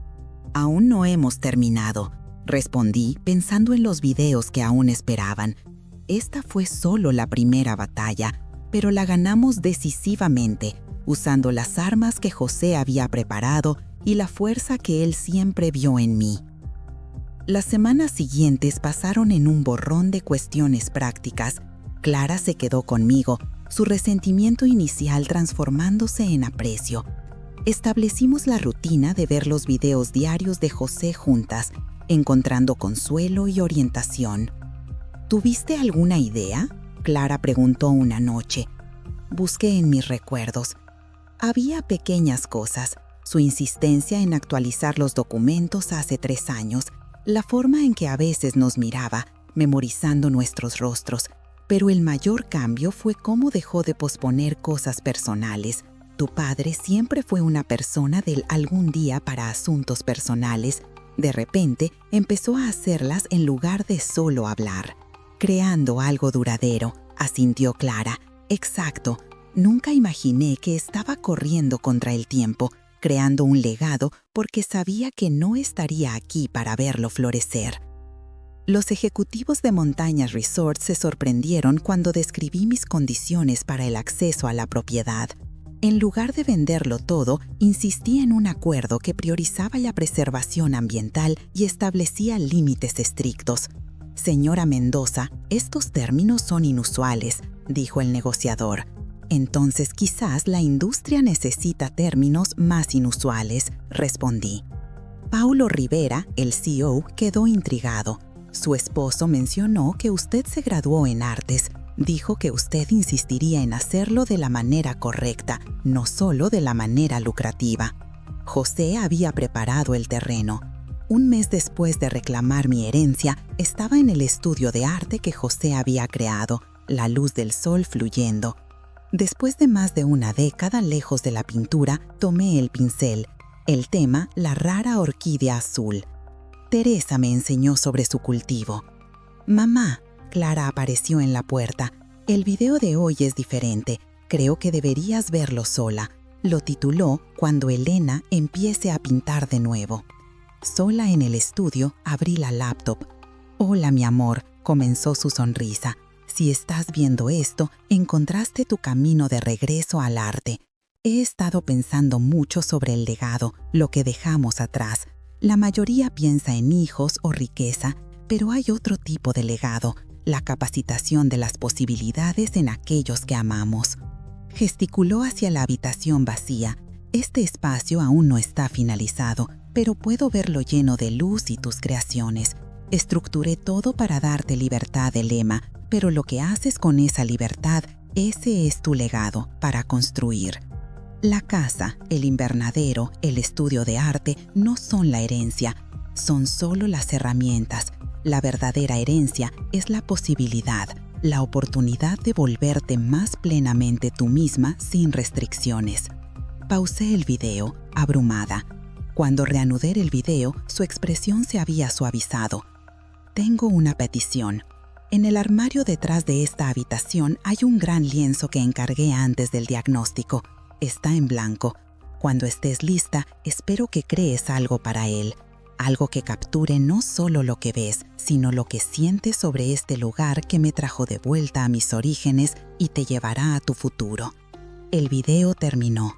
«Aún no hemos terminado», respondí pensando en los videos que aún esperaban. Esta fue solo la primera batalla, pero la ganamos decisivamente, usando las armas que José había preparado y la fuerza que él siempre vio en mí. Las semanas siguientes pasaron en un borrón de cuestiones prácticas. Clara se quedó conmigo, su resentimiento inicial transformándose en aprecio. Establecimos la rutina de ver los videos diarios de José juntas, encontrando consuelo y orientación. «¿Tuviste alguna idea?», Clara preguntó una noche. Busqué en mis recuerdos. Había pequeñas cosas, su insistencia en actualizar los documentos hace 3 años, la forma en que a veces nos miraba, memorizando nuestros rostros, pero el mayor cambio fue cómo dejó de posponer cosas personales. Tu padre siempre fue una persona del algún día para asuntos personales. De repente, empezó a hacerlas en lugar de solo hablar. «Creando algo duradero», asintió Clara. «Exacto. Nunca imaginé que estaba corriendo contra el tiempo, creando un legado porque sabía que no estaría aquí para verlo florecer». Los ejecutivos de Montañas Resort se sorprendieron cuando describí mis condiciones para el acceso a la propiedad. En lugar de venderlo todo, insistí en un acuerdo que priorizaba la preservación ambiental y establecía límites estrictos. «Señora Mendoza, estos términos son inusuales», dijo el negociador. «Entonces quizás la industria necesita términos más inusuales», respondí. Paulo Rivera, el CEO, quedó intrigado. «Su esposo mencionó que usted se graduó en artes. Dijo que usted insistiría en hacerlo de la manera correcta, no solo de la manera lucrativa». José había preparado el terreno. Un mes después de reclamar mi herencia, estaba en el estudio de arte que José había creado, la luz del sol fluyendo. Después de más de una década lejos de la pintura, tomé el pincel. El tema, la rara orquídea azul. Teresa me enseñó sobre su cultivo. «Mamá», Clara apareció en la puerta. «El video de hoy es diferente. Creo que deberías verlo sola». Lo tituló «Cuando Elena empiece a pintar de nuevo». Sola en el estudio, abrí la laptop. «Hola, mi amor», comenzó su sonrisa. «Si estás viendo esto, encontraste tu camino de regreso al arte. He estado pensando mucho sobre el legado, lo que dejamos atrás. La mayoría piensa en hijos o riqueza, pero hay otro tipo de legado, la capacitación de las posibilidades en aquellos que amamos». Gesticuló hacia la habitación vacía. «Este espacio aún no está finalizado, pero puedo verlo lleno de luz y tus creaciones. Estructuré todo para darte libertad de lema, pero lo que haces con esa libertad, ese es tu legado para construir». La casa, el invernadero, el estudio de arte no son la herencia, son solo las herramientas. La verdadera herencia es la posibilidad, la oportunidad de volverte más plenamente tú misma sin restricciones. Pausé el video, abrumada. Cuando reanudé el video, su expresión se había suavizado. «Tengo una petición. En el armario detrás de esta habitación hay un gran lienzo que encargué antes del diagnóstico. Está en blanco. Cuando estés lista, espero que crees algo para él. Algo que capture no solo lo que ves, sino lo que sientes sobre este lugar que me trajo de vuelta a mis orígenes y te llevará a tu futuro». El video terminó.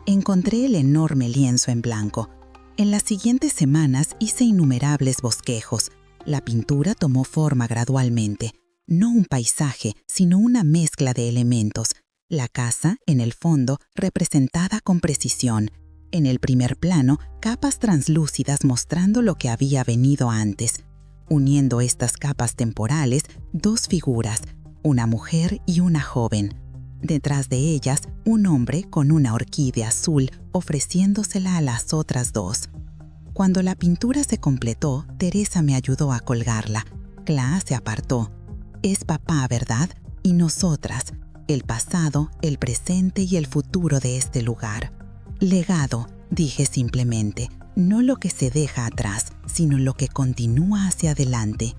Encontré el enorme lienzo en blanco. En las siguientes semanas hice innumerables bosquejos. La pintura tomó forma gradualmente. No un paisaje, sino una mezcla de elementos. La casa, en el fondo, representada con precisión. En el primer plano, capas translúcidas mostrando lo que había venido antes. Uniendo estas capas temporales, dos figuras, una mujer y una joven. Detrás de ellas, un hombre con una orquídea azul ofreciéndosela a las otras dos. Cuando la pintura se completó, Teresa me ayudó a colgarla. Cla se apartó. «Es papá, ¿verdad? Y nosotras, el pasado, el presente y el futuro de este lugar». «Legado», dije simplemente, «no lo que se deja atrás, sino lo que continúa hacia adelante».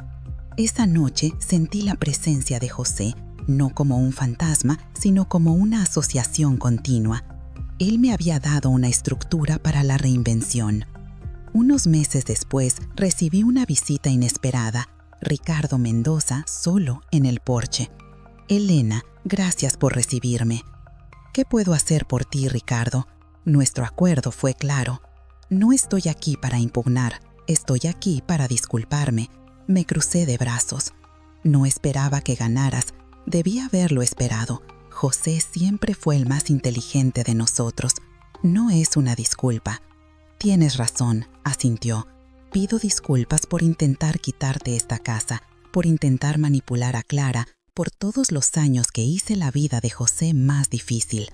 Esa noche sentí la presencia de José, no como un fantasma, sino como una asociación continua. Él me había dado una estructura para la reinvención. Unos meses después recibí una visita inesperada. Ricardo Mendoza solo en el porche. «Elena, gracias por recibirme». «¿Qué puedo hacer por ti, Ricardo?» Nuestro acuerdo fue claro. «No estoy aquí para impugnar, estoy aquí para disculparme». Me crucé de brazos. «No esperaba que ganaras. Debí haberlo esperado. José siempre fue el más inteligente de nosotros. No es una disculpa». «Tienes razón», asintió. «Pido disculpas por intentar quitarte esta casa, por intentar manipular a Clara, por todos los años que hice la vida de José más difícil.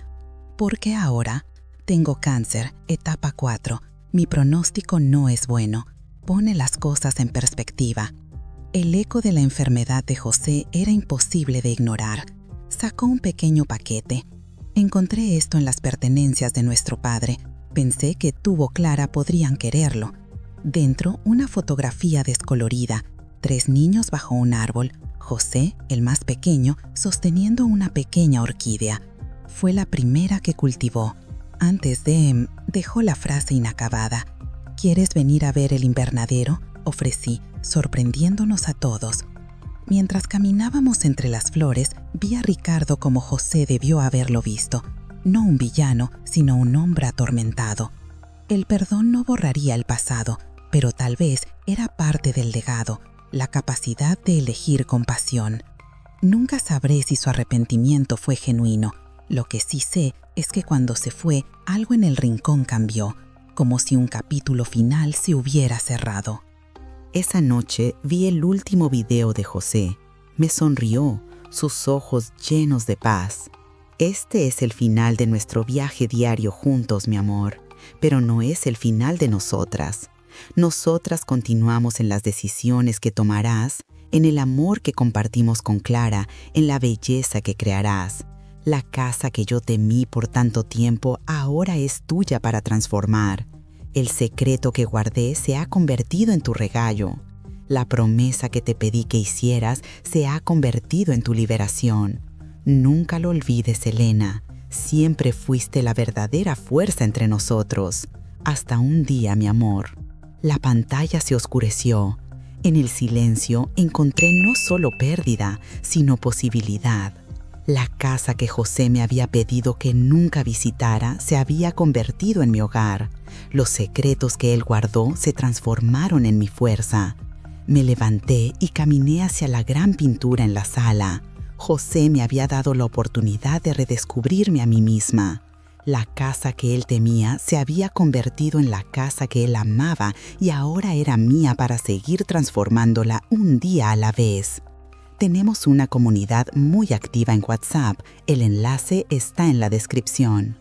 Porque ahora tengo cáncer, etapa 4. Mi pronóstico no es bueno. Pone las cosas en perspectiva». El eco de la enfermedad de José era imposible de ignorar. Sacó un pequeño paquete. «Encontré esto en las pertenencias de nuestro padre. Pensé que tú o Clara podrían quererlo». Dentro, una fotografía descolorida. 3 niños bajo un árbol. José, el más pequeño, sosteniendo una pequeña orquídea. Fue la primera que cultivó. Antes de... Dejó la frase inacabada. «¿Quieres venir a ver el invernadero?», ofrecí, sorprendiéndonos a todos. Mientras caminábamos entre las flores, vi a Ricardo como José debió haberlo visto. No un villano, sino un hombre atormentado. El perdón no borraría el pasado, pero tal vez era parte del legado, la capacidad de elegir compasión. Nunca sabré si su arrepentimiento fue genuino. Lo que sí sé es que cuando se fue, algo en el rincón cambió, como si un capítulo final se hubiera cerrado. Esa noche vi el último video de José. Me sonrió, sus ojos llenos de paz. Este es el final de nuestro viaje diario juntos, mi amor, pero no es el final de nosotras. Nosotras continuamos en las decisiones que tomarás, en el amor que compartimos con Clara, en la belleza que crearás. La casa que yo temí por tanto tiempo ahora es tuya para transformar. El secreto que guardé se ha convertido en tu regalo. La promesa que te pedí que hicieras se ha convertido en tu liberación. Nunca lo olvides, Elena. Siempre fuiste la verdadera fuerza entre nosotros. Hasta un día, mi amor. La pantalla se oscureció. En el silencio encontré no solo pérdida, sino posibilidad. La casa que José me había pedido que nunca visitara se había convertido en mi hogar. Los secretos que él guardó se transformaron en mi fuerza. Me levanté y caminé hacia la gran pintura en la sala. José me había dado la oportunidad de redescubrirme a mí misma. La casa que él temía se había convertido en la casa que él amaba y ahora era mía para seguir transformándola un día a la vez. Tenemos una comunidad muy activa en WhatsApp. El enlace está en la descripción.